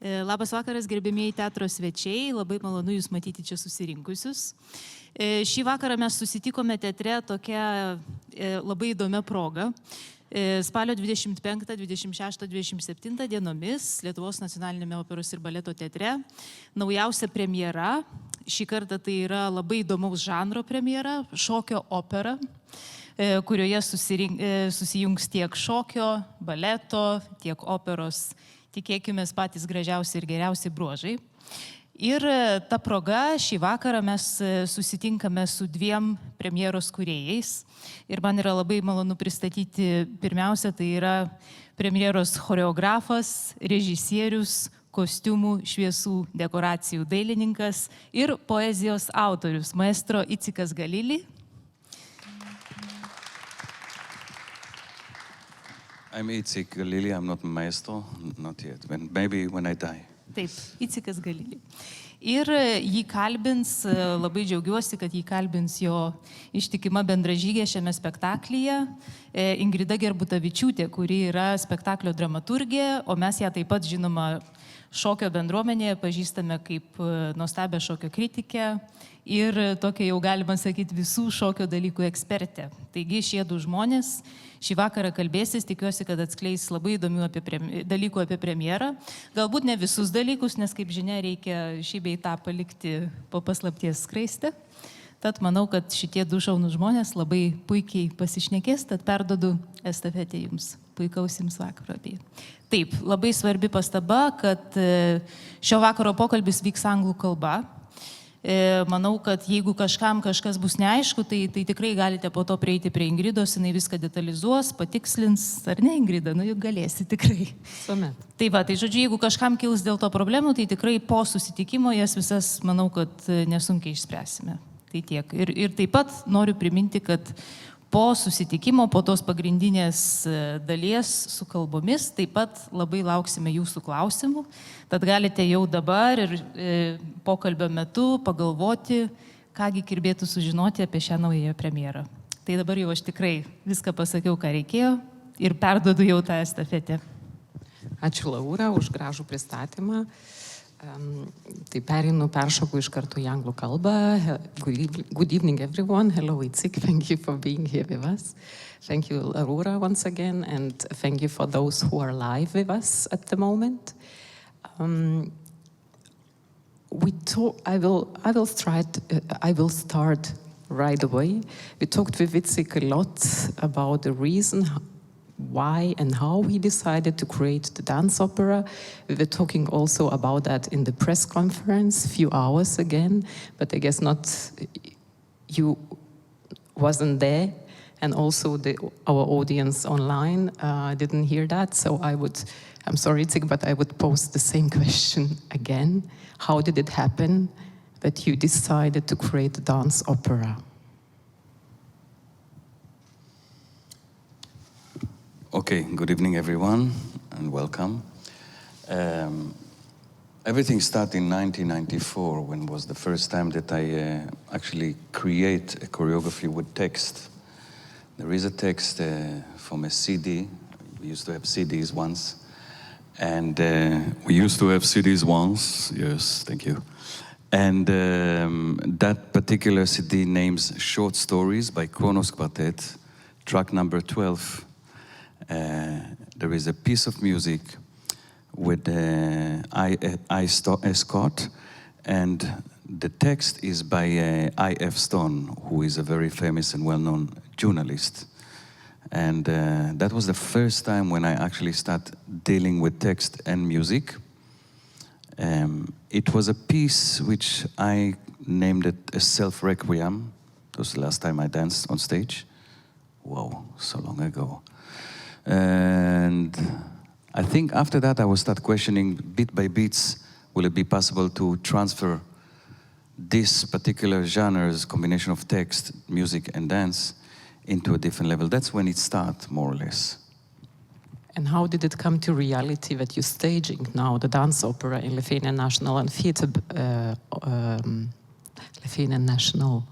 Labas vakaras, gerbėmieji teatro svečiai, labai malonu Jūs matyti čia susirinkusius. Šį vakarą mes susitikome teatre tokia labai įdomia proga. Spalio 25, 26, 27 dienomis Lietuvos nacionalinėme operos ir baleto teatre naujausia premjera. Šį kartą tai yra labai įdomaus žanro premjera, šokio opera, kurioje susijungs tiek šokio, baleto, tiek operos, tikėkime, patys gražiausi ir geriausi bruožai. Ir ta proga šį vakarą mes susitinkame su dviem premjeros kūrėjais. Ir man yra labai malonu pristatyti pirmiausia, tai yra premjeros choreografas, režisierius, kostiumų, šviesų, dekoracijų dailininkas ir poezijos autorius, maestro Itzikas Galiliu. I'm Itziku Galiliu, I'm not maestro, not yet, maybe when I die. Taip, Itzikas Galiliu. Ir jį kalbins, labai džiaugiuosi, kad jį kalbins jo ištikima bendražygė šiame spektaklyje, Ingrida Gerbutavičiūtė, kuri yra spektaklio dramaturgė, o mes ją taip pat žinoma šokio bendruomenėje pažįstame kaip nuostabią šokio kritikę ir tokia jau galima sakyti visų šokio dalykų ekspertė. Taigi šie du žmonės šį vakarą kalbėsis, tikiuosi, kad atskleis labai įdomių dalykų apie premjerą. Galbūt ne visus dalykus, nes kaip žinia reikia šį bei tą palikti po paslapties skraistę. Tad manau, kad šitie du šaunūs žmonės labai puikiai pasišnekės, tad perdodu estafetę jums. Puikaus jums vakaro apie. Taip, labai svarbi pastaba, kad šio vakaro pokalbis vyks anglų kalba. Manau, kad jeigu kažkam kažkas bus neaišku, tai tikrai galite po to prieiti prie Ingridos, jinai viską detalizuos, patikslins, ar ne, Ingrida, nu juk galėsi tikrai. Suomet. Tai va, tai žodžiu, jeigu kažkam kils dėl to problemų, tai tikrai po susitikimo jas visas, manau, kad nesunkiai išspręsime. Tai tiek. Ir taip pat noriu priminti, kad po susitikimo, po tos pagrindinės dalies su kalbomis, taip pat labai lauksime jūsų klausimų. Tad galite jau dabar ir pokalbio metu pagalvoti, kągi kirbėtų sužinoti apie šią naują premjerą. Tai dabar jau aš tikrai viską pasakiau, ką reikėjo ir perduodu jau tą estafetę. Ačiū Laura už gražų pristatymą. Tai peršoku iš karto į anglų kalbą. Good evening everyone. Hello Itzik, thank you for being here with us. Thank you Laura once again, and thank you for those who are live with us at the moment. I will start right away. We talked with Itzik a lot about the reason why and how he decided to create the dance opera. We were talking also about that in the press conference, few hours again, but I guess you wasn't there, and also our audience online didn't hear that, so I'm sorry, Itzik, but I would pose the same question again. How did it happen that you decided to create a dance opera? Okay, good evening everyone and welcome. Everything started in 1994 when was the first time that I actually create a choreography with text. There is a text from a CD. We used to have CDs once. And yes, thank you. And that particular CD names Short Stories by Kronos Quartet, track number 12. There is a piece of music with I. Scott, and the text is by I.F. Stone, who is a very famous and well-known journalist. And that was the first time when I actually started dealing with text and music. It was a piece which I named it a self-requiem. That was the last time I danced on stage. Whoa, so long ago. And I think after that I will start questioning bit by bit, will it be possible to transfer this particular genre's combination of text, music and dance into a different level. That's when it started, more or less. And how did it come to reality that you're staging now the dance opera in Lithuanian National and Theatre, Lithuanian National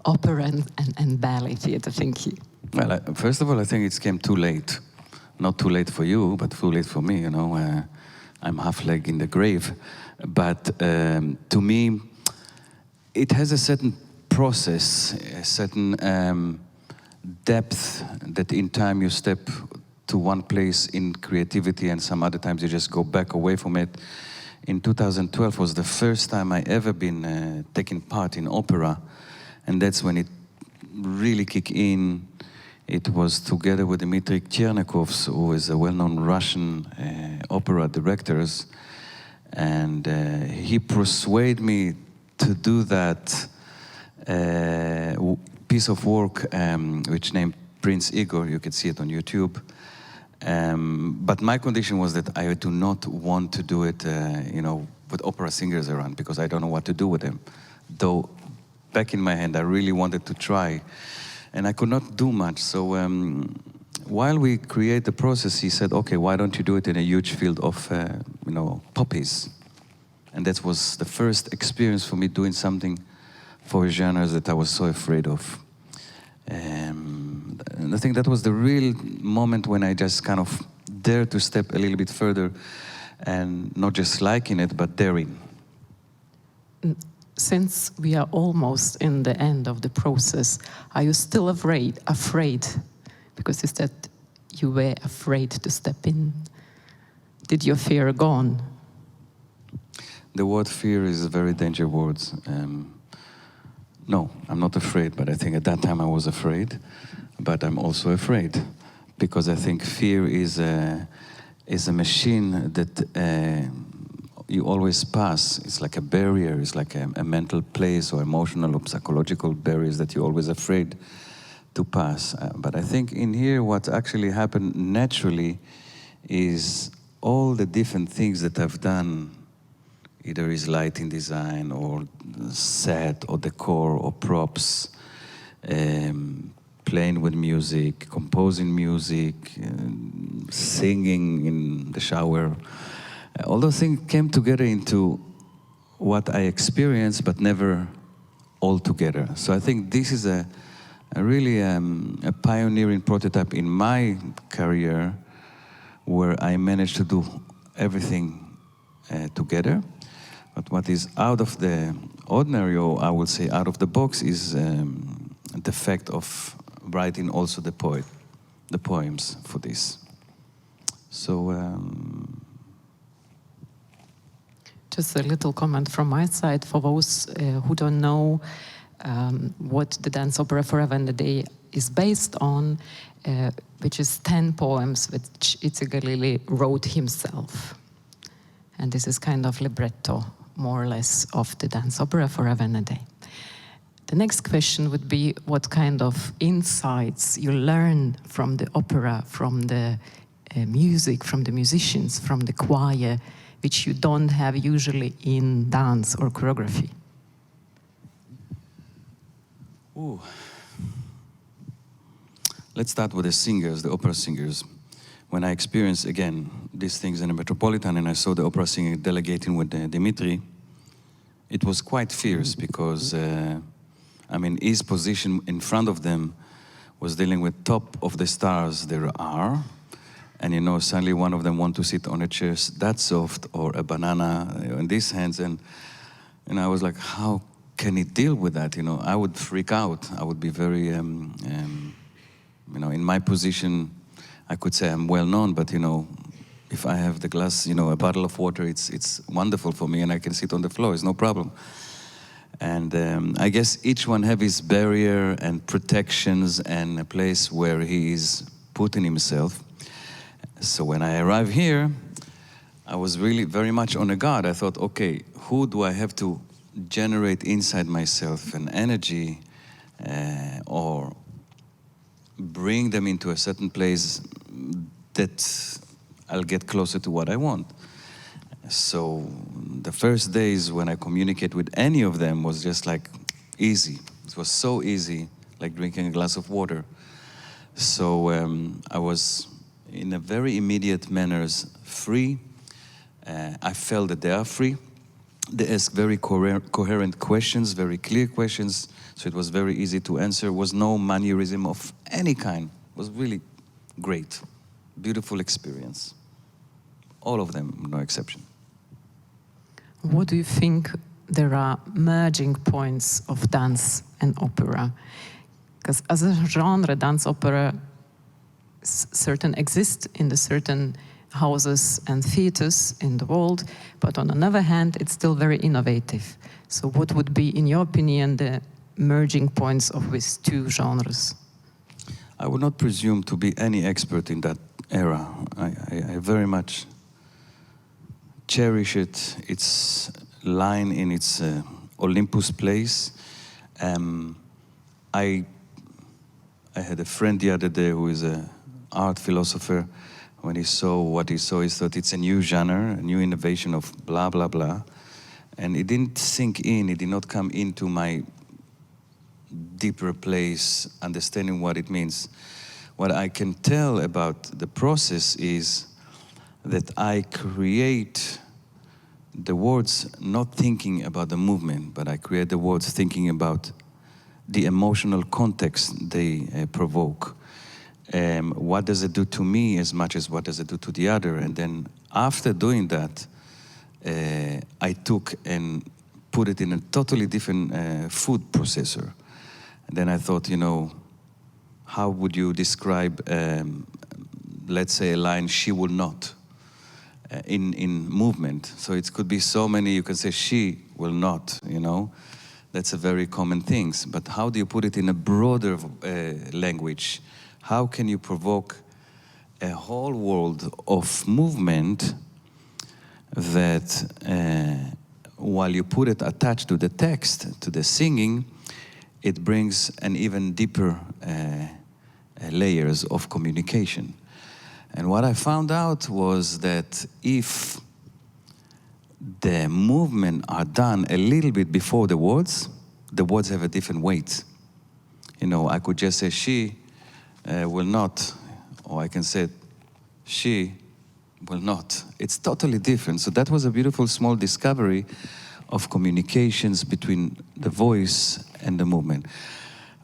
Opera and Ballet Theatre? Thank you. Well, first of all, I think it came too late. Not too late for you, but too late for me, you know. I'm half-leg in the grave. But to me, it has a certain process, a certain depth that in time you step to one place in creativity and some other times you just go back away from it. In 2012 was the first time I ever been taking part in opera, and that's when it really kicked in. It was together with Dmitry Chernikovs, who is a well-known Russian opera director, and he persuaded me to do that piece of work which named Prince Igor. You can see it on YouTube. But my condition was that I do not want to do it, you know, with opera singers around, because I don't know what to do with them. Though back in my hand, I really wanted to try, and I could not do much. So while we create the process, he said, "Okay, why don't you do it in a huge field of, you know, poppies?" And that was the first experience for me doing something for genres that I was so afraid of. And I think that was the real moment when I just kind of dared to step a little bit further and not just liking it, but daring. Since we are almost in the end of the process, are you still afraid? Because you said you were afraid to step in. Did your fear gone? The word fear is a very dangerous word. No, I'm not afraid, but I think at that time I was afraid. But I'm also afraid, because I think fear is a machine that you always pass. It's like a barrier, it's like a mental place or emotional or psychological barriers that you're always afraid to pass. But I think in here what actually happened naturally is all the different things that I've done, either is lighting design or set or decor or props, playing with music, composing music, singing in the shower. All those things came together into what I experienced, but never all together. So I think this is a really a pioneering prototype in my career, where I managed to do everything together. But what is out of the ordinary, or I would say out of the box, is the fact of writing also the poems for this. So just a little comment from my side for those who don't know what the dance opera Forever and a Day is based on, which is 10 poems which Itziku Galiliu wrote himself. And this is kind of libretto, more or less, of the dance opera Forever and a Day. The next question would be what kind of insights you learn from the opera, from the music, from the musicians, from the choir, which you don't have usually in dance or choreography. Ooh. Let's start with the singers, the opera singers. When I experienced, again, these things in the Metropolitan and I saw the opera singer delegating with Dimitri, it was quite fierce because, I mean, his position in front of them was dealing with top of the stars there are. And, you know, suddenly one of them want to sit on a chair that soft or a banana in these hands. And I was like, how can he deal with that? You know, I would freak out. I would be very, you know, in my position, I could say I'm well known, but, you know, if I have the glass, you know, a bottle of water, it's wonderful for me and I can sit on the floor, it's no problem. And I guess each one have his barrier and protections and a place where he is putting himself. So when I arrived here, I was really very much on guard. I thought, okay, who do I have to generate inside myself an energy or bring them into a certain place that I'll get closer to what I want. So the first days when I communicate with any of them was just like easy. It was so easy, like drinking a glass of water. So I was in a very immediate manner free. I felt that they are free. They ask very coherent questions, very clear questions, so it was very easy to answer. There was no mannerism of any kind. It was really great, beautiful experience. all of them, no exception. What do you think there are merging points of dance and opera? Because as a genre, dance opera certain exist in the certain houses and theaters in the world, but on another hand, it's still very innovative. So what would be, in your opinion, the merging points of these two genres? I would not presume to be any expert in that era. I very much cherish it, its line in its Olympus place. I had a friend the other day who is an art philosopher. When he saw what he saw, he thought it's a new genre, a new innovation of blah, blah, blah. And it didn't sink in, it did not come into my deeper place, understanding what it means. What I can tell about the process is that I create the words not thinking about the movement, but I create the words thinking about the emotional context they provoke. What does it do to me as much as what does it do to the other? And then after doing that, I took and put it in a totally different food processor. And then I thought, you know, how would you describe, let's say, a line, she will not, in movement? So it could be so many, you can say, she will not, you know. That's a very common thing. But how do you put it in a broader language? How can you provoke a whole world of movement that, while you put it attached to the text, to the singing, it brings an even deeper layers of communication. And what I found out was that if the movement are done a little bit before the words have a different weight. You know, I could just say she will not, or I can say she will not. It's totally different. So that was a beautiful small discovery of communications between the voice and the movement.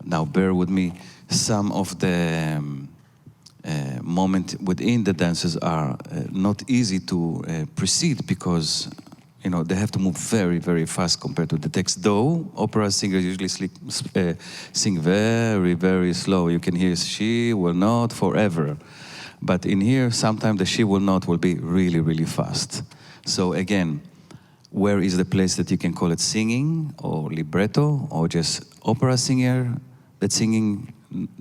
Now bear with me, some of the moment within the dances are not easy to precede because, you know, they have to move very, very fast compared to the text. Though opera singers usually sing very, very slow. You can hear she will not forever. But in here, sometimes the she will not will be really, really fast. So again, where is the place that you can call it singing or libretto or just opera singer that's singing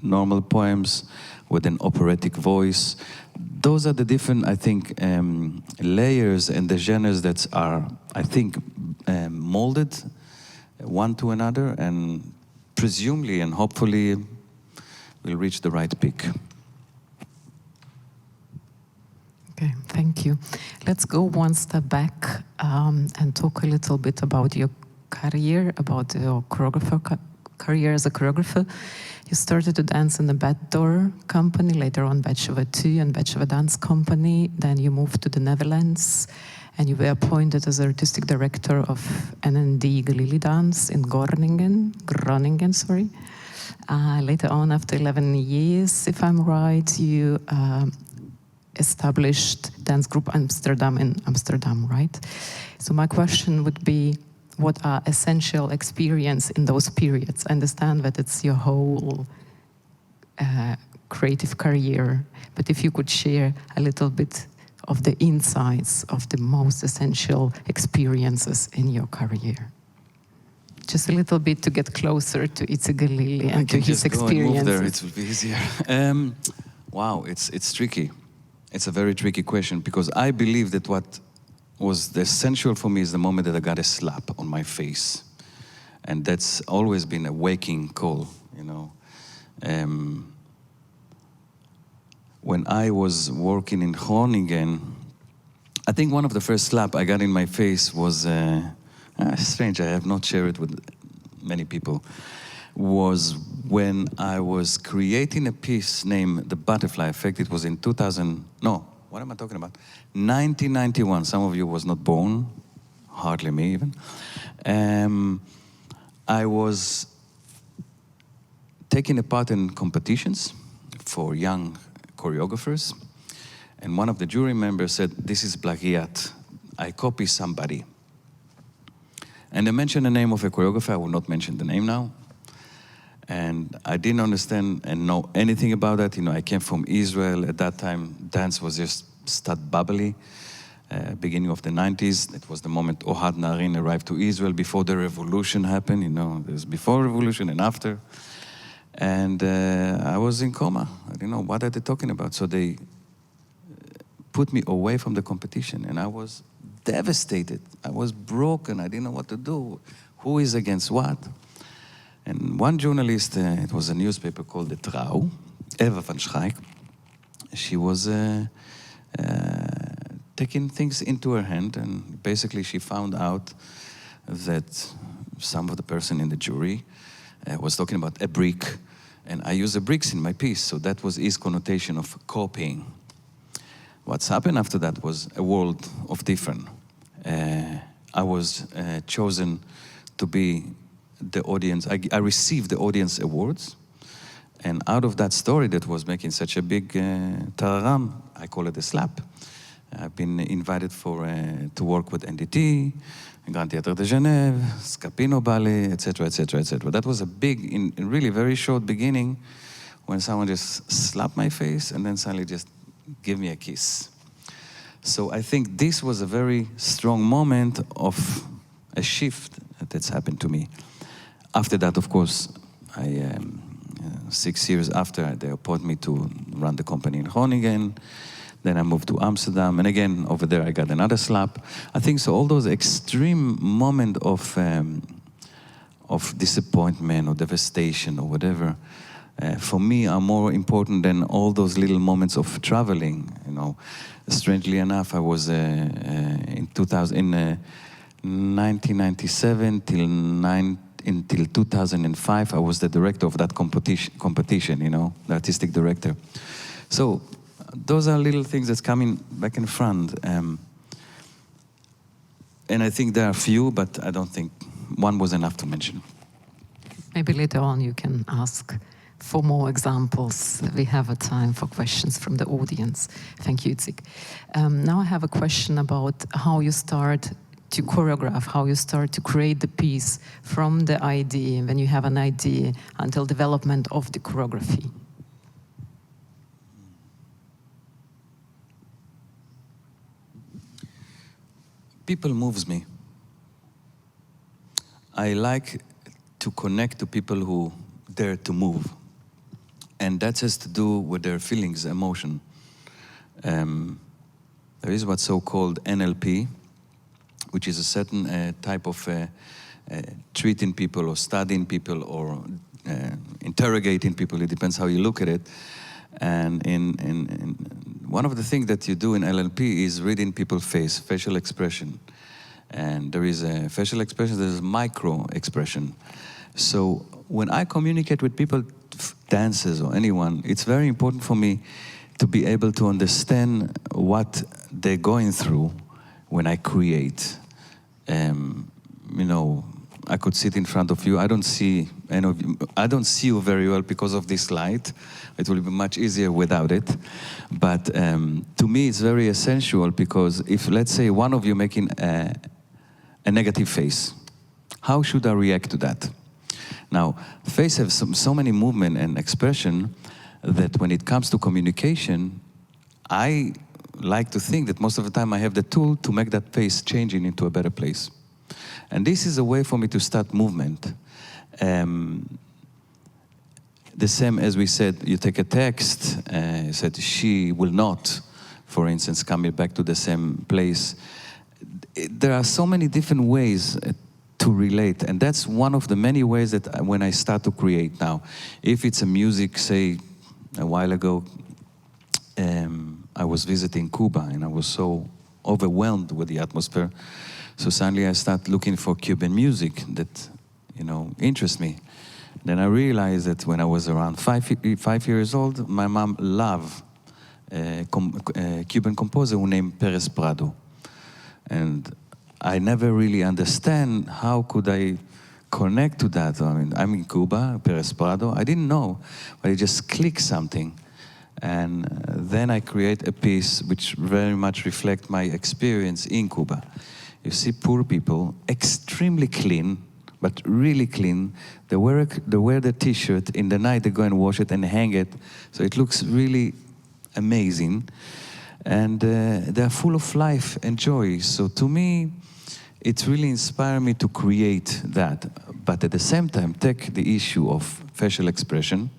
normal poems with an operatic voice? Those are the different, I think, layers and the genres that are, I think, molded one to another, and presumably and hopefully will reach the right peak. Okay, thank you. Let's go one step back and talk a little bit about your career, about your choreographer career as a choreographer. You started to dance in the Beddoor company, later on Bachelor 2 and Bachelor Dance Company. Then you moved to the Netherlands and you were appointed as artistic director of Ingrida Gerbutavičiūtė Dance in Groningen. Later on, after 11 years, if I'm right, you established dance group Amsterdam in Amsterdam, right? So my question would be, what are essential experience in those periods? I understand that it's your whole creative career, but if you could share a little bit of the insights of the most essential experiences in your career. Just a little bit to get closer to Itziku Galiliu and to his experiences. There, it will be easier. Wow, it's tricky. It's a very tricky question because I believe that what was essential for me is the moment that I got a slap on my face. And that's always been a waking call, you know. When I was working in Groningen, I think one of the first slap I got in my face was, strange, I have not shared it with many people, was when I was creating a piece named The Butterfly Effect. It was in 1991. Some of you was not born, hardly me even. I was taking a part in competitions for young choreographers, And one of the jury members said, "This is plagiat. I copy somebody." And they mentioned the name of a choreographer. I will not mention the name now. And I didn't understand and know anything about that. You know, I came from Israel. At that time, dance was just start bubbly. Beginning of the 90s, it was the moment Ohad Naharin arrived to Israel before the revolution happened. You know, there's before revolution and after. And I was in coma. I didn't know what are they talking about. So they put me away from the competition, and I was devastated. I was broken. I didn't know what to do. Who is against what? And one journalist, it was a newspaper called the Trouw, Eva van Schaik. She was taking things into her hand, and basically she found out that some of the person in the jury was talking about a brick, and I used the bricks in my piece, so that was his connotation of copying. What's happened after that was a world of different. I was chosen to be the audience. I received the audience awards, and out of that story that was making such a big tararam, I call it a slap. I've been invited to work with NDT, Grand Theatre de Genève, Scapino Ballet, etc., etc., etc. That was a big, in really very short beginning, when someone just slapped my face and then suddenly just give me a kiss. So I think this was a very strong moment of a shift that's happened to me. After that, of course, 6 years after, they appointed me to run the company in Groningen. Then I moved to Amsterdam, and again, over there I got another slap. I think so all those extreme moments of disappointment or devastation or whatever, for me are more important than all those little moments of traveling. You know, strangely enough, I was in 1997 until 2005, I was the director of that competition, you know, the artistic director. So those are little things that's coming back in front. And I think there are few, but I don't think one was enough to mention. Maybe later on you can ask for more examples. We have a time for questions from the audience. Thank you, Itzik. Now I have a question about how you start to choreograph, how you start to create the piece from the idea, when you have an idea, until development of the choreography. People moves me. I like to connect to people who dare to move. And that has to do with their feelings, emotion. There is what's so-called NLP, which is a certain type of treating people or studying people or interrogating people. It depends how you look at it. And in one of the things that you do in LNP is reading people's face, facial expression. And there is a facial expression, there is micro expression. So when I communicate with people, dancers or anyone, it's very important for me to be able to understand what they're going through when I create. You know, I could sit in front of you. I don't see any of you. I don't see you very well because of this light. It will be much easier without it. But to me, it's very essential because if, let's say, one of you making a negative face, how should I react to that? Now, face has so many movement and expression that when it comes to communication, I like to think that most of the time I have the tool to make that face changing into a better place. And this is a way for me to start movement. The same as we said, you take a text, you said she will not, for instance, coming back to the same place. There are so many different ways to relate, and that's one of the many ways that when I start to create now. If it's a music, say, a while ago, I was visiting Cuba, and I was so overwhelmed with the atmosphere. So suddenly I start looking for Cuban music that, you know, interests me. Then I realized that when I was around 5 years old, my mom loved a Cuban composer who named Pérez Prado. And I never really understand how could I connect to that. I mean, I'm in Cuba, Pérez Prado. I didn't know, but it just clicked something. And then I create a piece which very much reflects my experience in Cuba. You see poor people, extremely clean, but really clean. They wear the t-shirt, in the night they go and wash it and hang it, so it looks really amazing. And they're full of life and joy. So to me, it really inspired me to create that. But at the same time, take the issue of facial expression,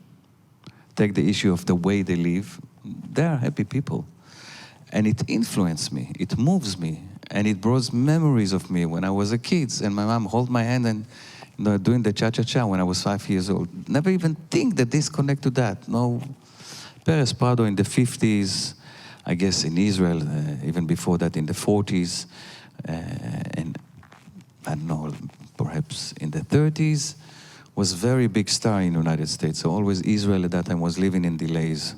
take the issue of the way they live. They are happy people. And it influenced me, it moves me, and it brought memories of me when I was a kid, and my mom held my hand and doing the cha-cha-cha when I was 5 years old. Never even think that this connect to that. No, Perez Prado in the 50s, I guess in Israel, even before that in the 40s, and I don't know, perhaps in the 30s, was very big star in the United States. So always Israel at that time was living in delays.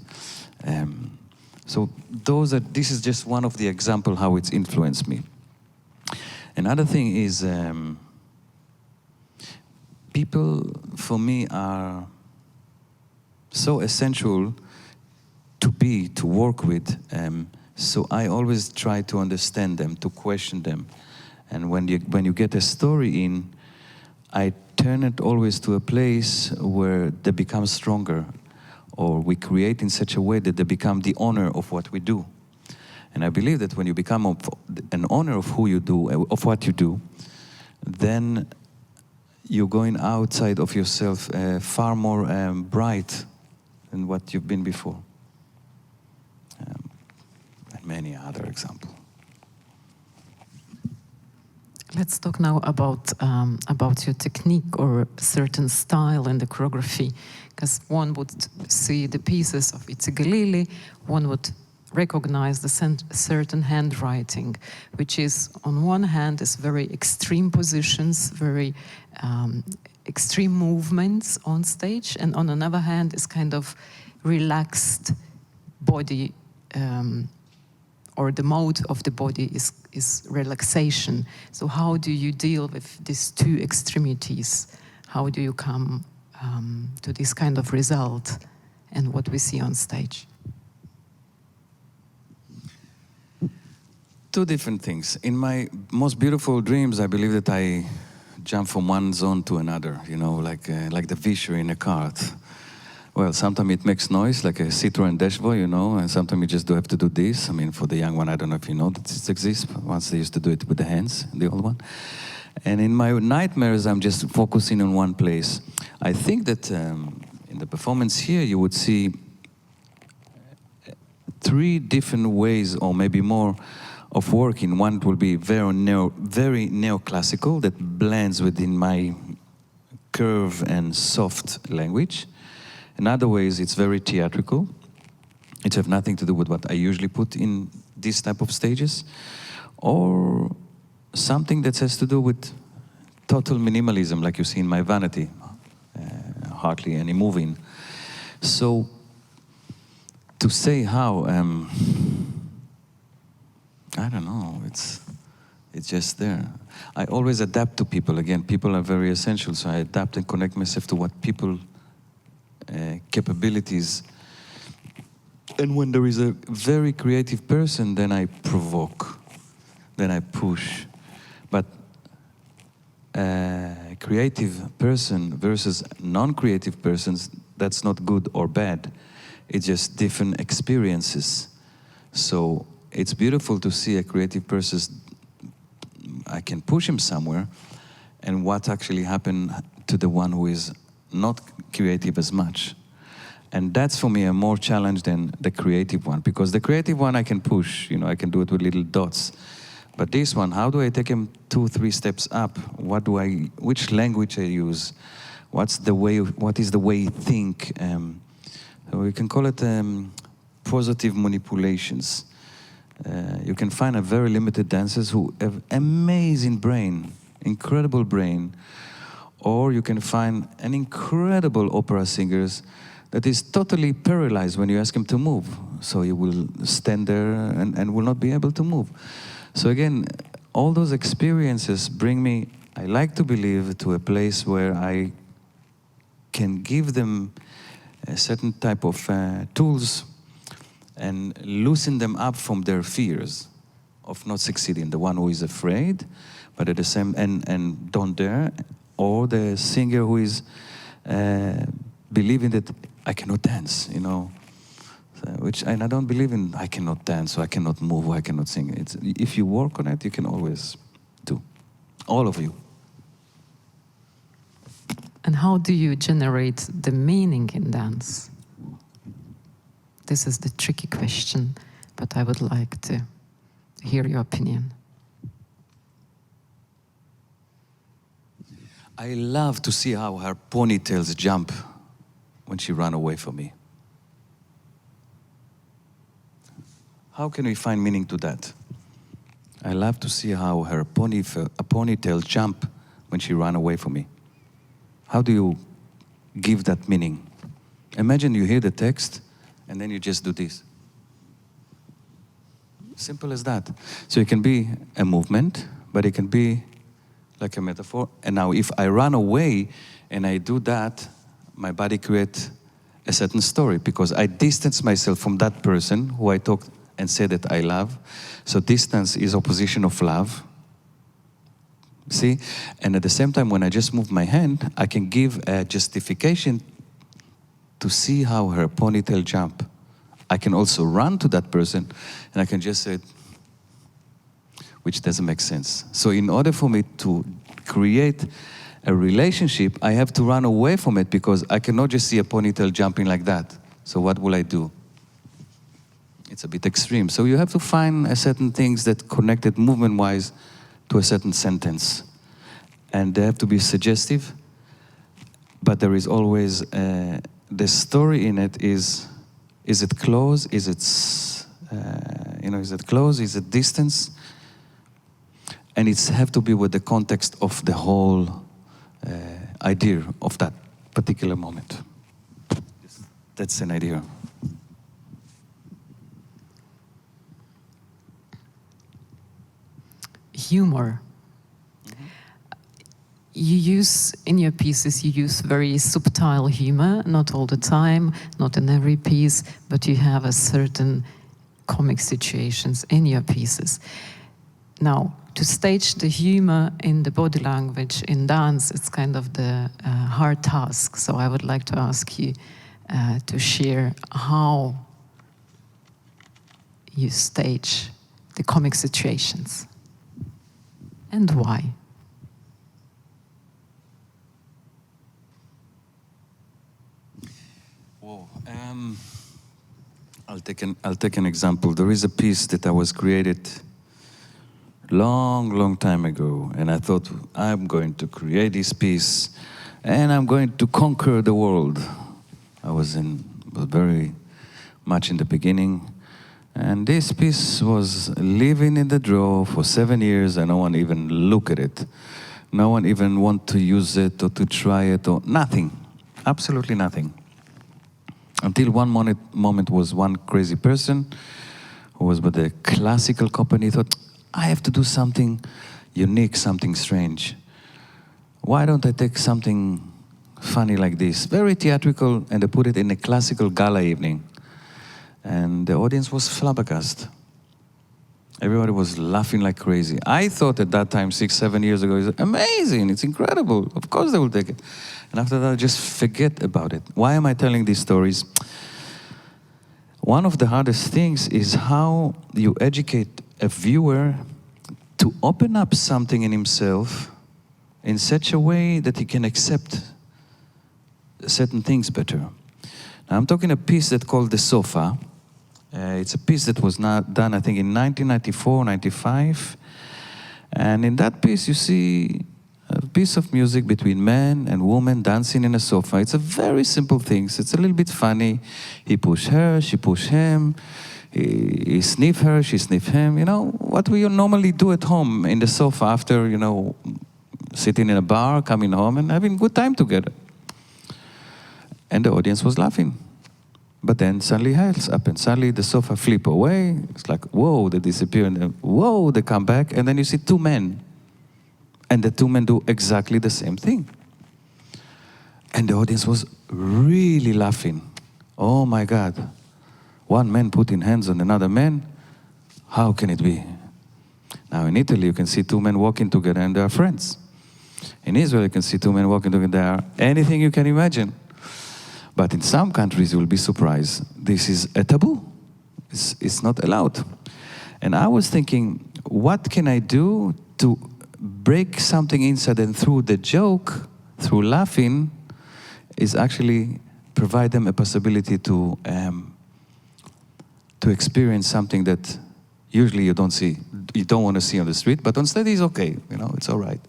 So this is just one of the example how it's influenced me. Another thing is, people for me are so essential to work with. So I always try to understand them, to question them. And when you get a story in, I turn it always to a place where they become stronger, or we create in such a way that they become the owner of what we do. And I believe that when you become an owner of who you do, of what you do, then you're going outside of yourself far more bright than what you've been before. And many other examples. Let's talk now about your technique or certain style in the choreography, because one would see the pieces of Itziku Galiliu, one would recognize the certain handwriting, which is on one hand is very extreme positions, very extreme movements on stage, and on another hand is kind of relaxed body, or the mode of the body is relaxation. So how do you deal with these two extremities? How do you come to this kind of result and what we see on stage? Two different things. In my most beautiful dreams, I believe that I jump from one zone to another, you know, like the visher in a cart. Well, sometimes it makes noise, like a Citroen dashboard, you know, and sometimes you just do have to do this. I mean, for the young one, I don't know if you know that this exists, but once they used to do it with the hands, the old one. And in my nightmares, I'm just focusing on one place. I think that in the performance here, you would see 3 different ways, or maybe more, of working. One will be very neoclassical, that blends within my curve and soft language. In other ways, it's very theatrical. It has nothing to do with what I usually put in this type of stages. Or something that has to do with total minimalism, like you see in my Vanity, hardly any moving. So, to say how, I don't know, it's just there. I always adapt to people. Again, people are very essential, so I adapt and connect myself to what people capabilities. And when there is a very creative person, then I provoke, then I push. But a creative person versus non-creative persons, that's not good or bad. It's just different experiences. So it's beautiful to see a creative person, I can push him somewhere, and what actually happened to the one who is not creative as much. And that's for me a more challenge than the creative one, because the creative one I can push, you know, I can do it with little dots. But this one, how do I take him 2-3 steps up? Which language I use? What is the way you think? So we can call it positive manipulations. You can find a very limited dancers who have amazing brain, incredible brain, or you can find an incredible opera singers that is totally paralyzed when you ask him to move. So he will stand there and will not be able to move. So again, all those experiences bring me, I like to believe, to a place where I can give them a certain type of tools and loosen them up from their fears of not succeeding. The one who is afraid, but at the same and don't dare, or the singer who is believing that I cannot dance, you know. And I don't believe in I cannot dance, or I cannot move, or I cannot sing. If you work on it, you can always do. All of you. And how do you generate the meaning in dance? This is the tricky question, but I would like to hear your opinion. I love to see how her ponytails jump when she ran away from me. How can we find meaning to that? I love to see how her ponytail jump when she ran away from me. How do you give that meaning? Imagine you hear the text and then you just do this. Simple as that. So it can be a movement, but it can be like a metaphor. And now if I run away and I do that, my body creates a certain story because I distance myself from that person who I talked and said that I love. So distance is opposition of love. See? And at the same time, when I just move my hand, I can give a justification to see how her ponytail jump. I can also run to that person and I can just say, which doesn't make sense. So in order for me to create a relationship, I have to run away from it because I cannot just see a ponytail jumping like that. So what will I do? It's a bit extreme. So you have to find a certain things that connected movement-wise to a certain sentence. And they have to be suggestive, but there is always, the story in it is it close? Is it, is it close? Is it distance? And it's have to be with the context of the whole idea of that particular moment. That's an idea. Humor. You use, in your pieces, you use very subtle humor, not all the time, not in every piece, but you have a certain comic situations in your pieces. Now, to stage the humor in the body language in dance, it's kind of the hard task. So I would like to ask you to share how you stage the comic situations and why. Whoa. I'll take an example. There is a piece that I was created long time ago, and I thought I'm going to create this piece, and I'm going to conquer the world. I was very much in the beginning, and this piece was living in the drawer for 7 years, and no one even look at it. No one even want to use it or to try it or nothing, absolutely nothing. Until one moment was one crazy person who was with a classical company, thought, I have to do something unique, something strange. Why don't I take something funny like this, very theatrical, and I put it in a classical gala evening? And the audience was flabbergasted. Everybody was laughing like crazy. I thought at that time, 6-7 years ago, it's amazing, it's incredible. Of course they will take it. And after that, I just forget about it. Why am I telling these stories? One of the hardest things is how you educate a viewer to open up something in himself in such a way that he can accept certain things better. Now, I'm talking a piece that's called The Sofa. It's a piece that was done, I think, in 1994, 95. And in that piece, you see a piece of music between man and woman dancing in a sofa. It's a very simple thing. It's a little bit funny. He push her, she push him. He sniff her, she sniff him. You know, what we normally do at home in the sofa after, sitting in a bar, coming home and having a good time together. And the audience was laughing. But then suddenly else happened. Suddenly the sofa flip away. It's like, whoa, they disappear. And then, whoa, they come back. And then you see two men. And the two men do exactly the same thing. And the audience was really laughing. Oh my God. one man putting hands on another man, how can it be? Now in Italy, you can see two men walking together and they are friends. In Israel, you can see two men walking together, they are anything you can imagine. But in some countries, you will be surprised. This is a taboo. It's not allowed. And I was thinking, what can I do to break something inside, and through the joke, through laughing, is actually provide them a possibility to experience something that usually you don't want to see on the street, but on stage is okay, it's all right.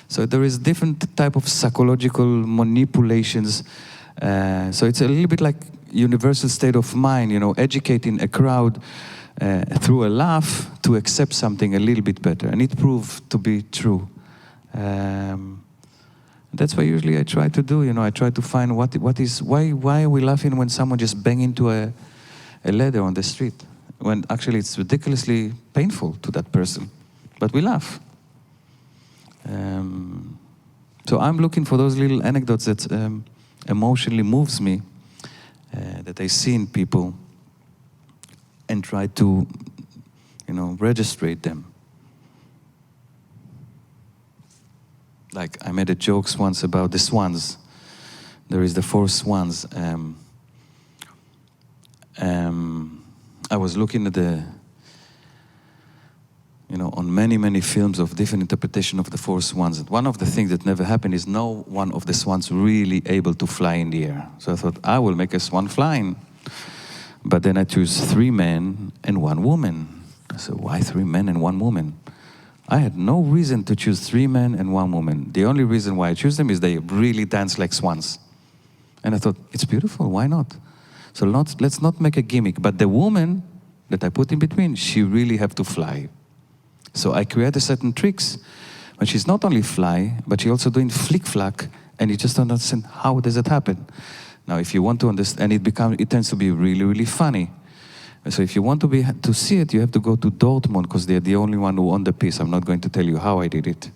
So there is different type of psychological manipulations. So it's a little bit like universal state of mind, educating a crowd through a laugh to accept something a little bit better. And it proved to be true. That's what usually I try to do, I try to find why are we laughing when someone just bang into a ladder on the street, when actually it's ridiculously painful to that person, but we laugh. So I'm looking for those little anecdotes that emotionally moves me, that I see in people, and try to, registrate them. Like I made a joke once about the swans. There is the 4 swans. I was looking at on many films of different interpretation of the 4 swans. And one of the things that never happened is no one of the swans really able to fly in the air. So I thought, I will make a swan flying. But then I choose 3 men and 1 woman. I said, why 3 men and 1 woman? I had no reason to choose 3 men and 1 woman. The only reason why I choose them is they really dance like swans. And I thought, it's beautiful, why not? So let's not make a gimmick. But the woman that I put in between, she really have to fly. So I created certain tricks. But she's not only fly, but she also doing flick-flack, and you just don't understand how does it happen. Now, if you want to understand, it tends to be really, really funny. So if you want to see it, you have to go to Dortmund, because they're the only one who own the piece. I'm not going to tell you how I did it.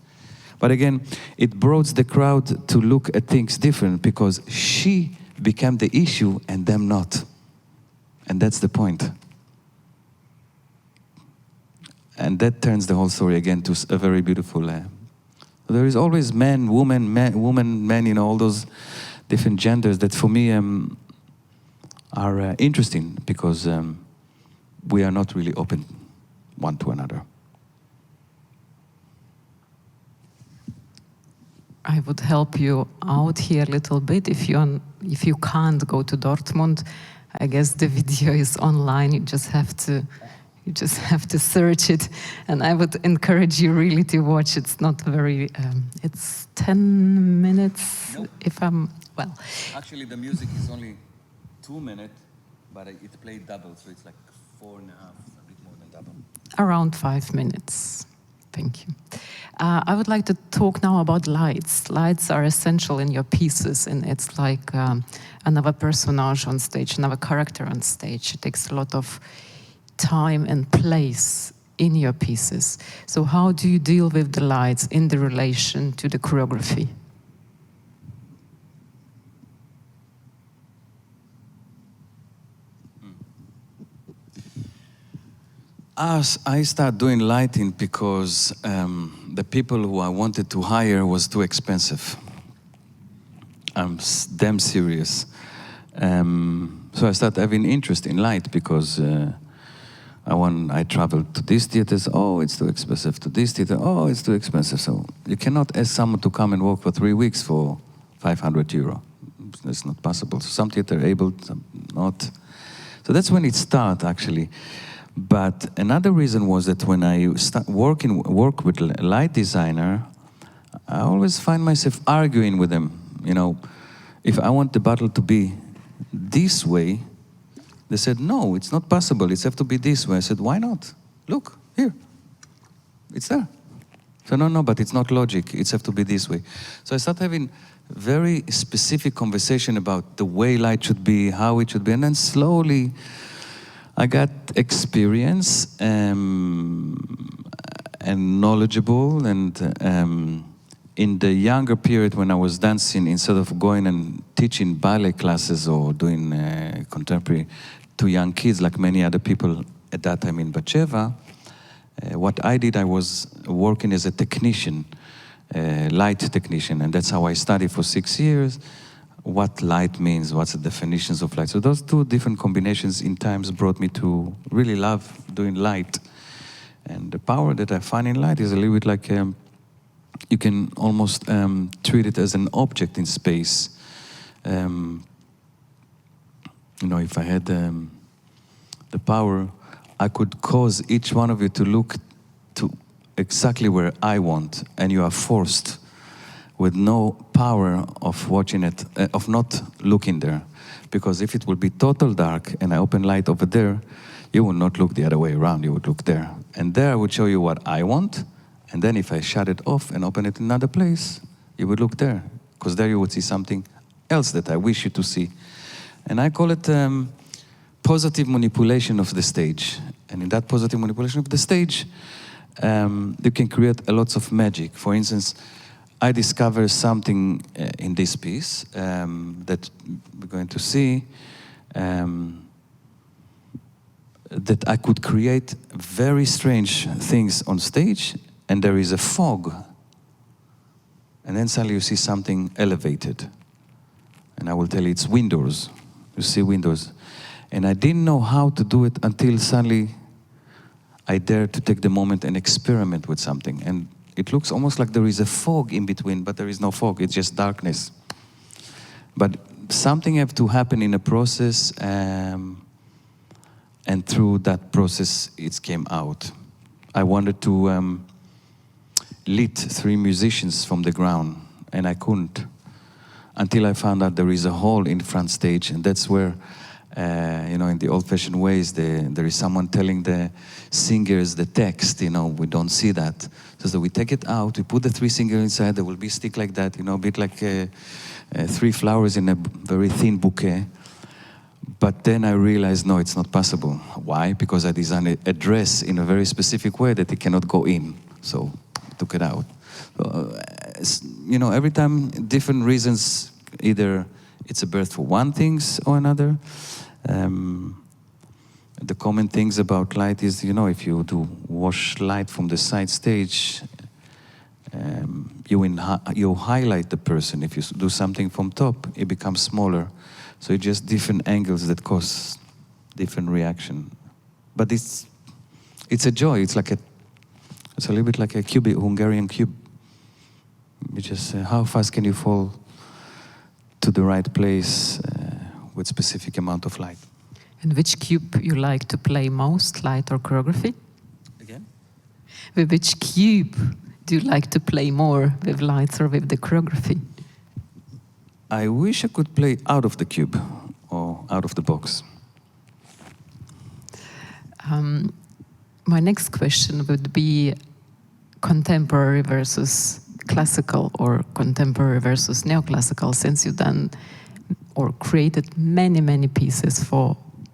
But again, it brought the crowd to look at things different, because she became the issue and them not. And that's the point. And that turns the whole story again to a very beautiful. There is always men, woman, men, all those different genders that for me are interesting, because we are not really open one to another. I would help you out here a little bit. If you can't go to Dortmund, I guess the video is online. You just have to search it, and I would encourage you really to watch. It's not very. It's 10 minutes. Nope. If I'm well. Actually, the music is only 2 minutes, but it played double, so it's like 4.5, a bit more than double. Around 5 minutes. Thank you. I would like to talk now about lights. Lights are essential in your pieces, and it's like another personage on stage, another character on stage. It takes a lot of time and place in your pieces. So how do you deal with the lights in the relation to the choreography? I started doing lighting because the people who I wanted to hire was too expensive. I'm damn serious. So I started having interest in light, because I traveled to these theaters, oh, it's too expensive. To this theater, oh, it's too expensive. So you cannot ask someone to come and work for 3 weeks for 500 euro. That's not possible. So some theater are able, some not. So that's when it started, actually. But another reason was that when I work with a light designer, I always find myself arguing with them. If I want the bottle to be this way, they said, no, it's not possible. It has to be this way. I said, why not? Look, here. It's there. So no, but it's not logic. It has to be this way. So I started having very specific conversation about the way light should be, how it should be. And then slowly I got experience and knowledgeable. And in the younger period when I was dancing, instead of going and teaching ballet classes or doing contemporary to young kids, like many other people at that time in Bacheva. What I did, I was working as a technician, light technician, and that's how I studied for 6 years. What light means, what's the definitions of light. So those two different combinations in times brought me to really love doing light. And the power that I find in light is a little bit like, you can almost treat it as an object in space. You know, if I had the power, I could cause each one of you to look to exactly where I want, and you are forced with no power of watching it, of not looking there. Because if it would be total dark and I open light over there, you would not look the other way around, you would look there. And there I would show you what I want, and then if I shut it off and open it in another place, you would look there. Because there you would see something else that I wish you to see. And I call it positive manipulation of the stage. And in that positive manipulation of the stage, you can create a lot of magic. For instance, I discovered something in this piece that we're going to see, that I could create very strange things on stage, and there is a fog. And then suddenly you see something elevated. And I will tell you it's windows. You see windows. And I didn't know how to do it until suddenly I dared to take the moment and experiment with something. And it looks almost like there is a fog in between, but there is no fog, it's just darkness. But something had to happen in a process, and through that process it came out. I wanted to lift 3 musicians from the ground, and I couldn't. Until I found out there is a hole in the front stage, and that's where, you know, in the old-fashioned ways, there is someone telling the singers the text, you know, we don't see that. So we take it out, we put the 3 singers inside, there will be a stick like that, you know, a bit like 3 flowers in a very thin bouquet. But then I realized, no, it's not possible. Why? Because I designed a dress in a very specific way that it cannot go in. So I took it out. You know, every time different reasons, either it's a birth for one thing or another. The common things about light is, you know, if you do wash light from the side stage, you highlight the person. If you do something from top, it becomes smaller. So it's just different angles that cause different reaction. But it's a joy. It's a little bit like a Hungarian cube. You just, how fast can you fall to the right place with specific amount of light? And which cube you like to play most, light or choreography? Again? With which cube do you like to play more, with lights or with the choreography? I wish I could play out of the cube or out of the box. My next question would be contemporary versus classical, or contemporary versus neoclassical, since you've done or created many pieces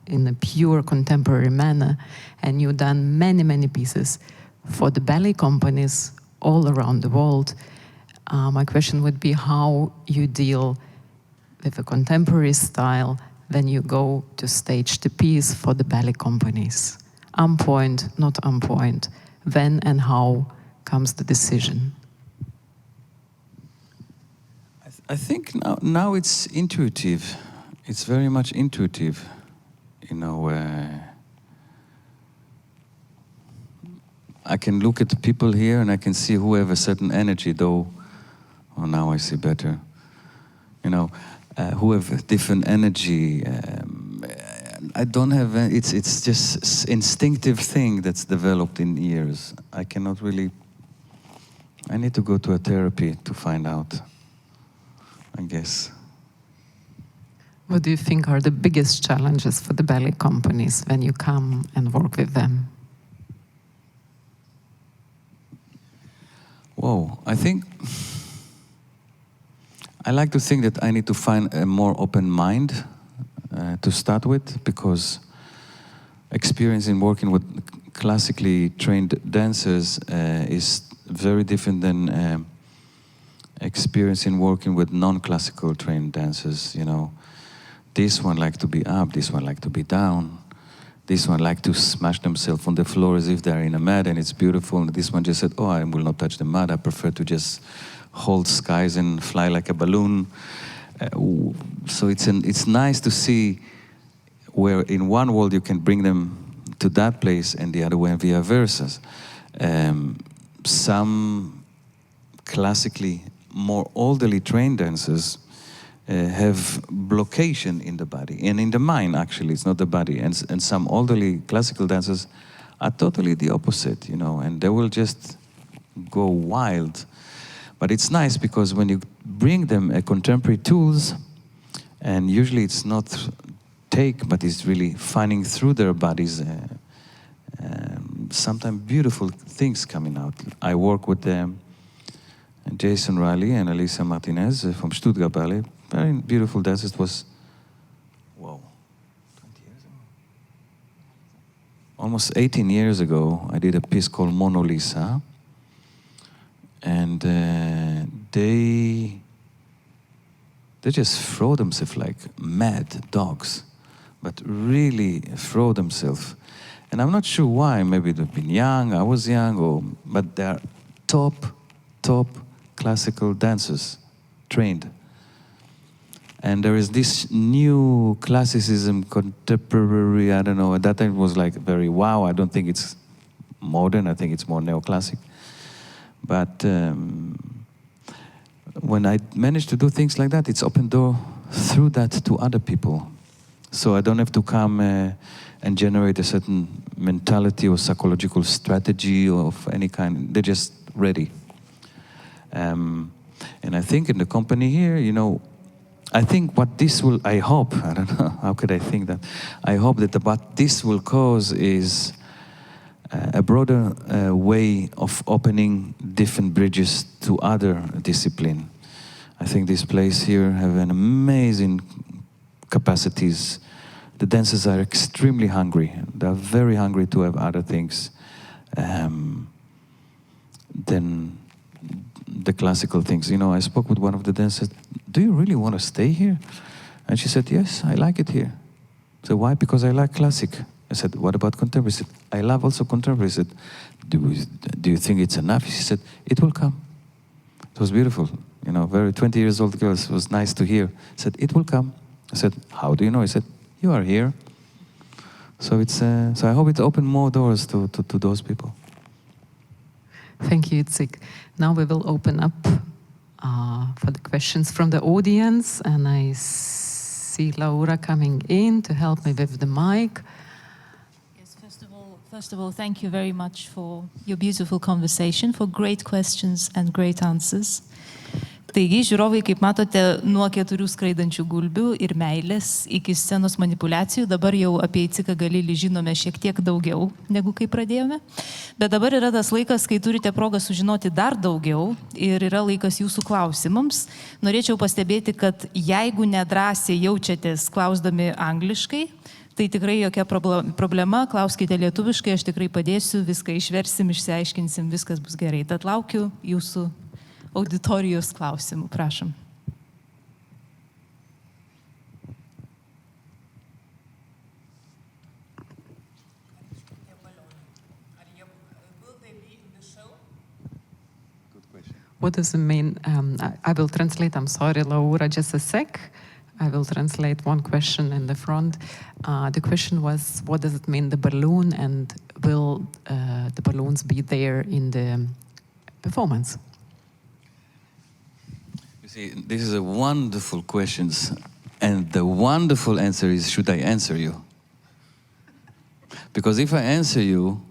in a pure contemporary manner, and you've done many pieces for the ballet companies all around the world. My question would be how you deal with a contemporary style when you go to stage the piece for the ballet companies. On point, not on point. When and how comes the decision? I think now it's intuitive. It's very much intuitive. You know, I can look at the people here and I can see who have a certain energy, though. Oh, now I see better. You know, who have a different energy. I don't have. It's just instinctive thing that's developed in years. I cannot really. I need to go to a therapy to find out, I guess. What do you think are the biggest challenges for the ballet companies when you come and work with them? Whoa, I think I like to think that I need to find a more open mind to start with, because experience in working with classically trained dancers is very different than experience in working with non-classical trained dancers. You know, This one like to be up, this one like to be down. This one like to smash themselves on the floor as if they're in a mud and it's beautiful. And this one just said, oh, I will not touch the mud. I prefer to just hold skies and fly like a balloon. So it's nice to see where in one world you can bring them to that place and the other way and vice versa. Some classically more elderly trained dancers have blockation in the body and in the mind, actually. It's not the body. And some elderly classical dancers are totally the opposite, you know, and they will just go wild. But it's nice because when you bring them contemporary tools, and usually it's not take, but it's really finding through their bodies sometimes beautiful things coming out. I work with Jason Riley and Elisa Martinez from Stuttgart Ballet. Very beautiful dancers. It was, 20 years ago? Almost 18 years ago, I did a piece called Mona Lisa. And they just throw themselves like mad dogs, but really throw themselves. And I'm not sure why. Maybe they've been young, I was young, but they're top classical dancers, trained. And there is this new classicism, contemporary, I don't know, at that time it was like very wow. I don't think it's modern, I think it's more neoclassic. But when I managed to do things like that, it's opened door through that to other people. So I don't have to come and generate a certain mentality or psychological strategy of any kind. They're just ready. And I think in the company here, you know, I think what this will, I hope, I don't know, how could I think that? I hope that what this will cause is a broader way of opening different bridges to other discipline. I think this place here have an amazing capacities. The dancers are extremely hungry. They're very hungry to have other things than the classical things. You know, I spoke with one of the dancers, do you really want to stay here? And she said, yes, I like it here. So why? Because I like classic. I said, what about contemporary? She said, I love also contemporary. I said, do you think it's enough? She said, it will come. It was beautiful. You know, very 20 years old girls. It was nice to hear. I said, it will come. I said, how do you know? He said, you are here. So it's so I hope it opened more doors to those people. Thank you, Itzik. Now we will open up for the questions from the audience, and I see Laura coming in to help me with the mic. Yes, first of all, thank you very much for your beautiful conversation, for great questions and great answers. Taigi, žiūrovai, kaip matote, nuo 4 skraidančių gulbių ir meilės iki scenos manipulacijų, dabar jau apie Itziką Galilių žinome šiek tiek daugiau, negu kai pradėjome. Bet dabar yra tas laikas, kai turite progą sužinoti dar daugiau ir yra laikas jūsų klausimams. Norėčiau pastebėti, kad jeigu nedrąsiai jaučiatės klausdami angliškai, tai tikrai jokia problema, klauskite lietuviškai, aš tikrai padėsiu, viską išversim, išsiaiškinsim, viskas bus gerai. Tad laukiu jūsų auditorijos klausimų. Prašom. What does it mean? I will translate. I'm sorry, Laura, just a sec. I will translate one question in the front. The question was, what does it mean, the balloon, and will the balloons be there in the performance? See, this is a wonderful question, and the wonderful answer is, should I answer you? Because if I answer you,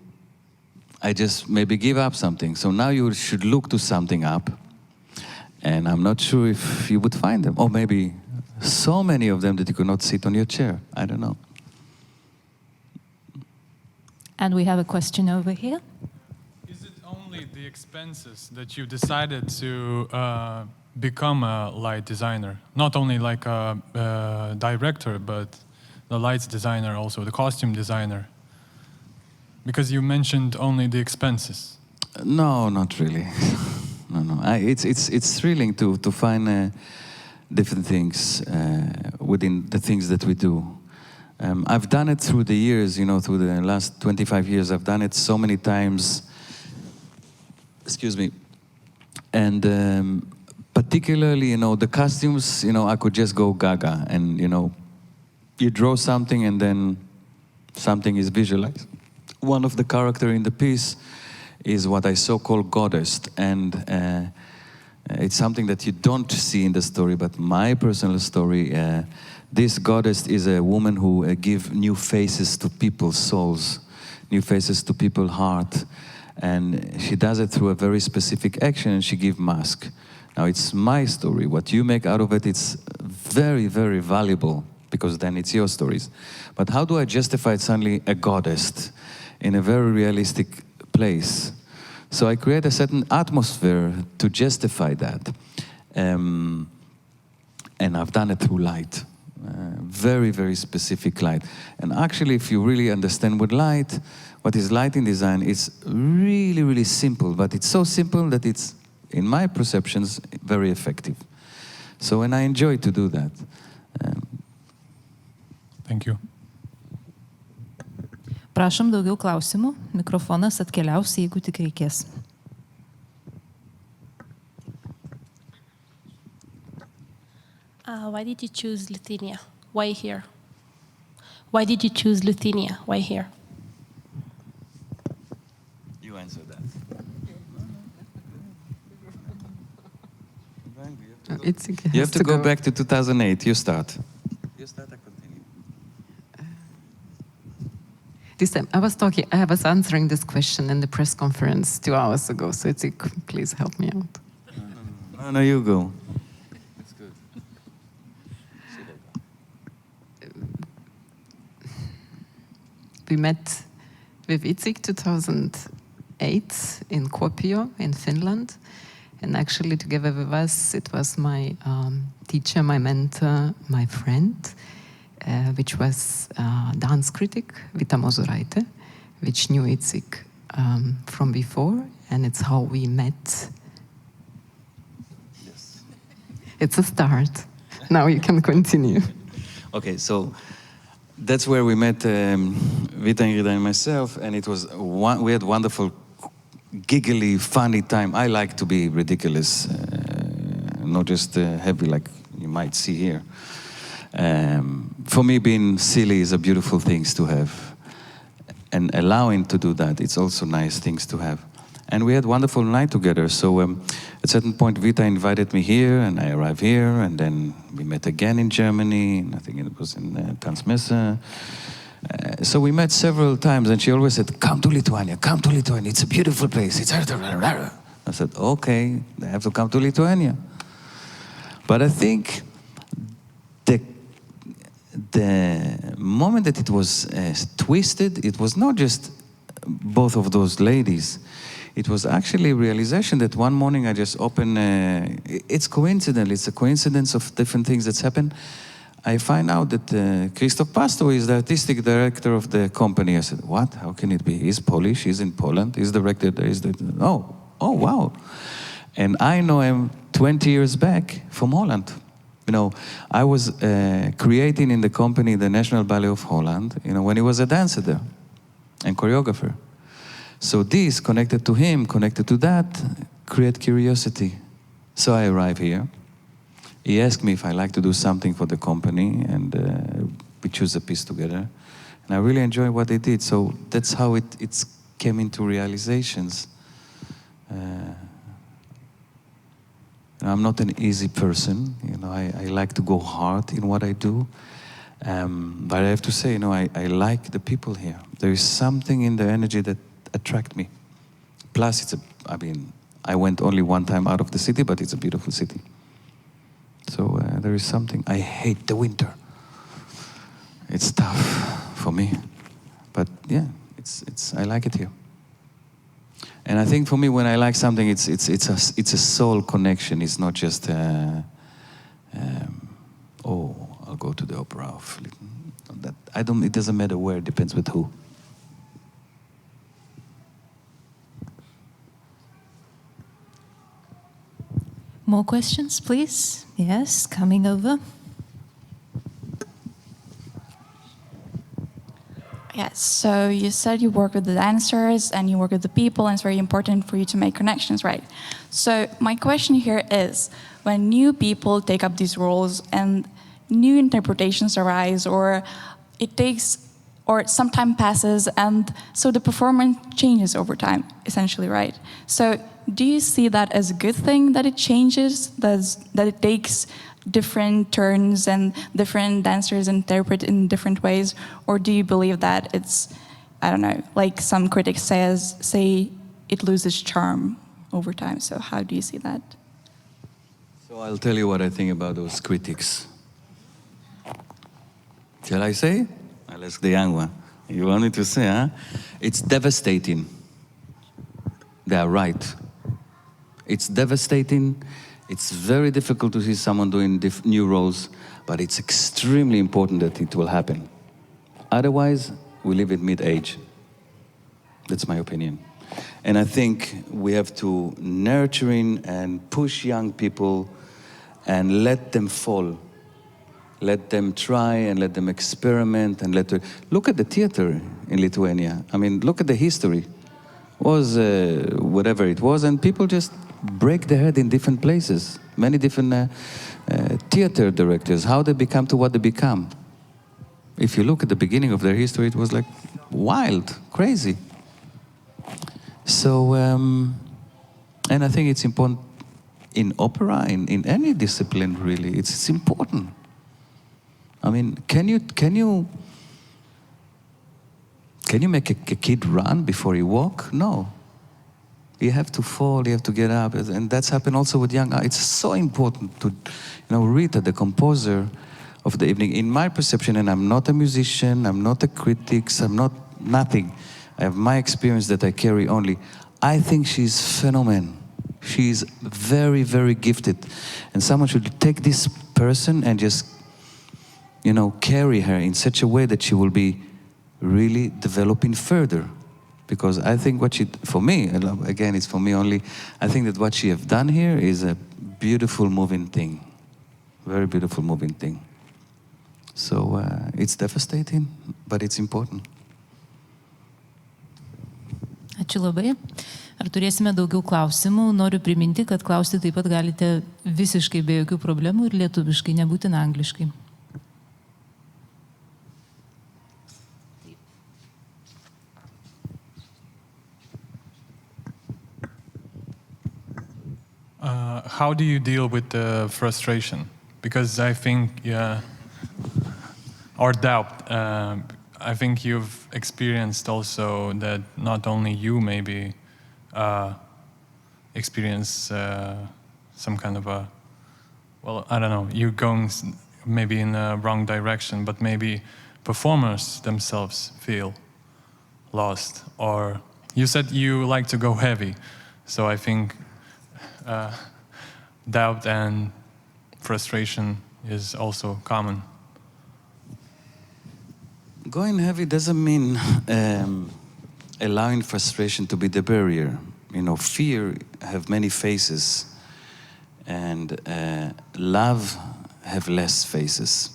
I just maybe give up something. So now you should look to something up, and I'm not sure if you would find them. Or maybe so many of them that you could not sit on your chair. I don't know. And we have a question over here. Is it only the expenses that you decided to become a light designer? Not only like a director, but the lights designer also, the costume designer? Because you mentioned only the expenses. No, not really. No. It's thrilling to find different things within the things that we do. I've done it through the years, you know, through the last 25 years. I've done it so many times. Excuse me. And particularly, you know, the costumes, you know, I could just go gaga and, you know, you draw something and then something is visualized. One of the characters in the piece is what I so-called goddess, and it's something that you don't see in the story, but my personal story, this goddess is a woman who gives new faces to people's souls, new faces to people's heart, and she does it through a very specific action, and she gives mask. Now it's my story. What you make out of it, it's very, very valuable, because then it's your stories. But how do I justify it suddenly a goddess in a very realistic place? So I create a certain atmosphere to justify that. And I've done it through light. Very, very specific light. And actually, if you really understand what is light in design, it's really, really simple. But it's so simple that it's, in my perceptions, very effective. So, and I enjoy to do that. Thank you. Prašom daugiau klausimų. Mikrofonas atkeliaus, jeigu tik reikės. Why did you choose Lithuania? Why here? Why did you choose Lithuania? Why here? You answer that. Itziku You have to go back to 2008. You start. You start, I continue. This time, I was answering this question in the press conference 2 hours ago, so Itziku, please help me out. No, you go. It's good. We met with Itziku 2008 in Kuopio in Finland, and actually together with us it was my teacher, my mentor, my friend, which was dance critic Vita Mozuraitė, which knew Itziku from before, and it's how we met. Yes. It's a start. Now you can continue. Okay, so that's where we met Vita, Ingrida, and myself, and it was we had wonderful, giggly, funny time. I like to be ridiculous, not just heavy like you might see here. For me, being silly is a beautiful thing to have, and allowing to do that, it's also nice things to have. And we had a wonderful night together. So at a certain point, Vita invited me here, and I arrived here, and then we met again in Germany, and I think it was in Tanzmesse. So we met several times, and she always said, come to Lithuania, it's a beautiful place. I said, okay, I have to come to Lithuania. But I think the moment that it was twisted, it was not just both of those ladies. It was actually a realization that one morning I just opened, it's coincidental, it's a coincidence of different things that's happened. I find out that Christoph Pasto is the artistic director of the company. I said, what? How can it be? He's Polish, he's in Poland, he's director, oh, wow. And I know him 20 years back from Holland. You know, I was creating in the company the National Ballet of Holland, you know, when he was a dancer there and choreographer. So this, connected to him, connected to that, create curiosity. So I arrive here. He asked me if I like to do something for the company, and we choose a piece together. And I really enjoy what they did. So that's how it came into realizations. I'm not an easy person. You know, I like to go hard in what I do. But I have to say, you know, I like the people here. There is something in the energy that attract me. Plus, I went only one time out of the city, but it's a beautiful city. So there is something. I hate the winter. It's tough for me, but yeah, I like it here. And I think for me, when I like something, it's a soul connection. It's not just I'll go to the opera. It doesn't matter where. It depends with who. More questions, please? Yes, coming over. Yes, so you said you work with the dancers and you work with the people, and it's very important for you to make connections, right? So my question here is, when new people take up these roles and new interpretations arise, or it takes, or some time passes, and so the performance changes over time, essentially, right? So do you see that as a good thing, that it changes, that it takes different turns and different dancers interpret in different ways? Or do you believe that it's, I don't know, like some critics say it loses charm over time? So how do you see that? So I'll tell you what I think about those critics. Shall I say? I'll ask the young one. You want me to say, huh? It's devastating. They are right. It's devastating. It's very difficult to see someone doing new roles, but it's extremely important that it will happen. Otherwise, we live at mid-age. That's my opinion. And I think we have to nurturing and push young people and let them fall. Let them try and let them experiment and look at the theater in Lithuania. I mean, look at the history. It was whatever it was, and people just break their head in different places. Many different theater directors, how they become to what they become. If you look at the beginning of their history, it was like wild, crazy. So, and I think it's important in opera, in any discipline really, it's important. I mean, can you make a kid run before he walk? No. You have to fall, you have to get up, and that's happened also with young. It's so important to, Rita, the composer of the evening, in my perception, and I'm not a musician, I'm not a critic, I'm not nothing. I have my experience that I carry only. I think she's phenomenal. She's very, very gifted, and someone should take this person and just, carry her in such a way that she will be really developing further. Because I think what for me, again, it's for me only, I think that what she have done here is a beautiful, moving thing. Very beautiful, moving thing. So it's devastating, but it's important. Ačiū labai. Ar turėsime daugiau klausimų? Noriu priminti, kad klausti taip pat galite visiškai be jokių problemų ir lietuviškai, nebūtina angliškai. How do you deal with the frustration? Because I think, or doubt. I think you've experienced also that not only you maybe experience some kind of a, I don't know, you're going maybe in the wrong direction, but maybe performers themselves feel lost. Or you said you like to go heavy, so I think doubt and frustration is also common. Going heavy doesn't mean allowing frustration to be the barrier. Fear have many faces, and love have less faces.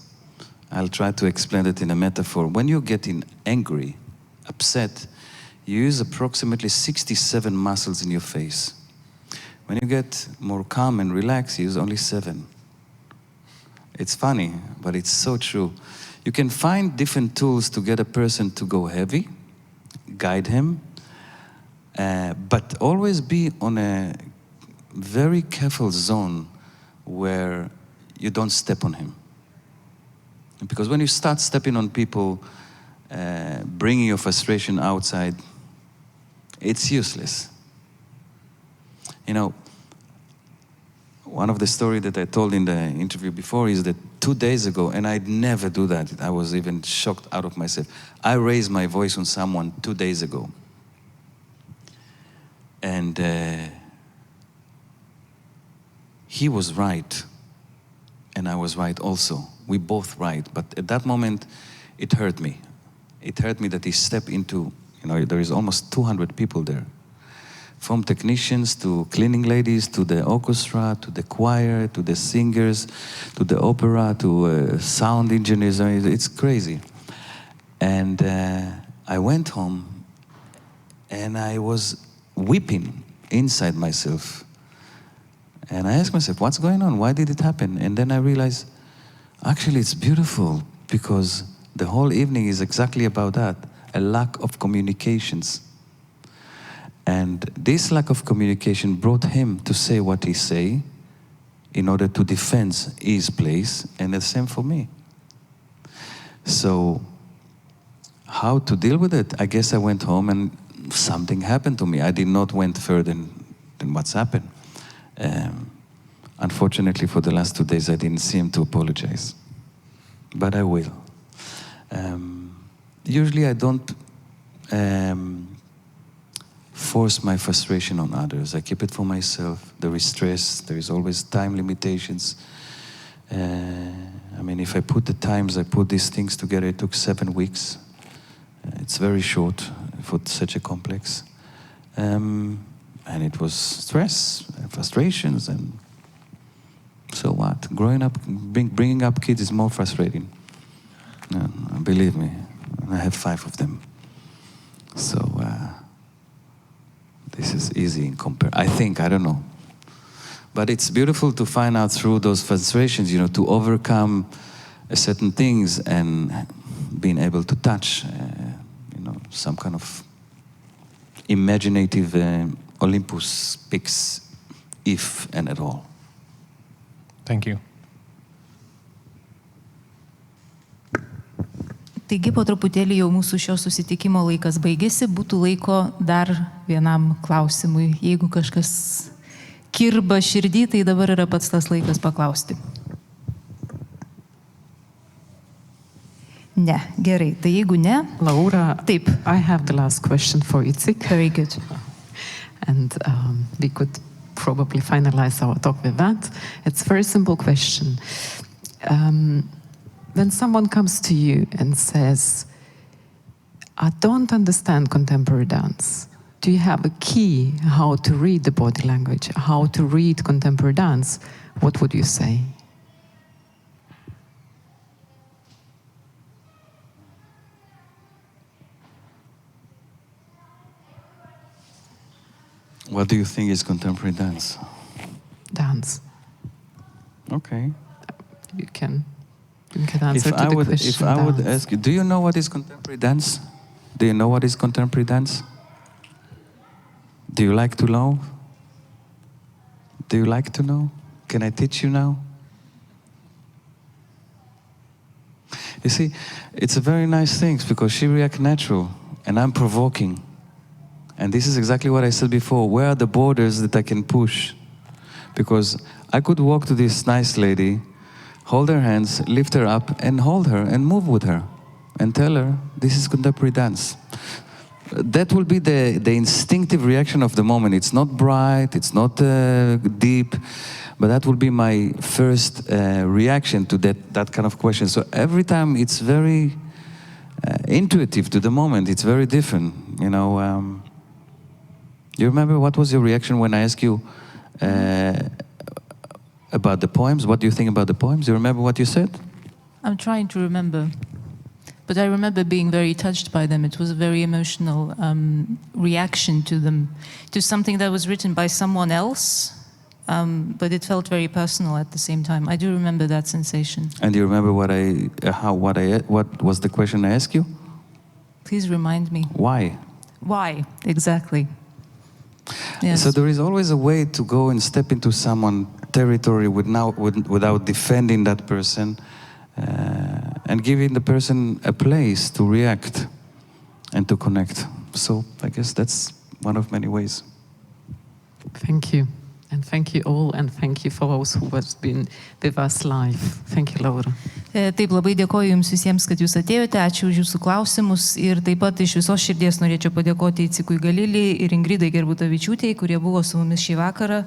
I'll try to explain it in a metaphor. When you're getting angry, upset, you use approximately 67 muscles in your face. When you get more calm and relaxed, you use only 7. It's funny, but it's so true. You can find different tools to get a person to go heavy, guide him, but always be on a very careful zone where you don't step on him. Because when you start stepping on people, bringing your frustration outside, it's useless. One of the stories that I told in the interview before is that 2 days ago, and I'd never do that, I was even shocked out of myself. I raised my voice on someone 2 days ago. And he was right, and I was right also. We both right, but at that moment, it hurt me. It hurt me that he stepped into, there is almost 200 people there. from technicians to cleaning ladies to the orchestra to the choir to the singers to the opera to sound engineers. I mean, it's crazy. And I went home and I was weeping inside myself. And I asked myself, what's going on? Why did it happen? And then I realized, actually it's beautiful because the whole evening is exactly about that, a lack of communications. And this lack of communication brought him to say what he say in order to defend his place, and the same for me. So how to deal with it? I guess I went home and something happened to me. I did not went further than what's happened. Unfortunately, for the last 2 days, I didn't see him to apologize. But I will. Usually I don't force my frustration on others. I keep it for myself. There is stress. There is always time limitations. I mean, if I put the times, I put these things together, it took 7 weeks. It's very short for such a complex. And it was stress, and frustrations, and so what? Growing up, bringing up kids is more frustrating. Believe me, I have 5 of them. So this is easy in I think, I don't know. But it's beautiful to find out through those frustrations, you know, to overcome certain things and being able to touch, you know, some kind of imaginative Olympus peaks, if and at all. Thank you. Taigi po truputėlį jau mūsų šio susitikimo laikas baigėsi, būtų laiko dar vienam klausimui. Jeigu kažkas kirba širdį, tai dabar yra pats tas laikas paklausti. Ne, gerai. Tai jeigu ne, Laura, taip. I have the last question for Itziku. Very good. And we could probably finalize our talk with that. It's a very simple question. When someone comes to you and says, I don't understand contemporary dance, do you have a key how to read the body language, how to read contemporary dance? What would you say? What do you think is contemporary dance? Dance. Okay. You can answer If to the question. If I would dance. ask you, do you know what is contemporary dance? Do you know what is contemporary dance? Do you like to know? Do you like to know? Can I teach you now? You see, it's a very nice thing because she reacts natural and I'm provoking. And this is exactly what I said before. Where are the borders that I can push? Because I could walk to this nice lady, hold her hands, lift her up, and hold her and move with her and tell her, this is contemporary dance. That will be the instinctive reaction of the moment. It's not bright, it's not deep, but that will be my first reaction to that kind of question. So every time it's very intuitive to the moment. It's very different, you know. You remember what was your reaction when I asked you about the poems? What do you think about the poems? You remember what you said? I'm trying to remember. But I remember being very touched by them. It was a very emotional reaction to them, to something that was written by someone else, but it felt very personal at the same time. I do remember that sensation. And do you remember what was the question I asked you? Please remind me. Why? Why, exactly. Yes. So there is always a way to go and step into someone's territory without defending that person and giving the person a place to react and to connect. So I guess that's one of many ways. Thank you. And thank you all, and thank you for those who have been with us live. Thank you, Laura. Taip, labai dėkoju Jums visiems, kad Jūs atėjote, ačiū už Jūsų klausimus ir taip pat iš visos širdies norėčiau padėkoti Itzikui Galiliui ir Ingridai Gerbutavičiūtei, kurie buvo su mumis šį vakarą.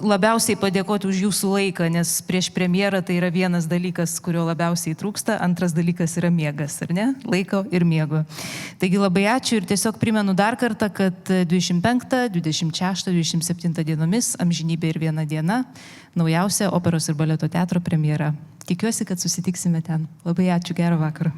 Labiausiai padėkoti už Jūsų laiką, nes prieš premjerą tai yra vienas dalykas, kurio labiausiai trūksta, antras dalykas yra miegas, ar ne? Laiko ir miego. Taigi labai ačiū ir tiesiog primenu dar kartą, kad 25, 26, 27 dienomis Amžinybė ir viena diena, naujausia operos ir baleto teatro premjera. Tikiuosi, kad susitiksime ten. Labai ačiū, gerą vakarą.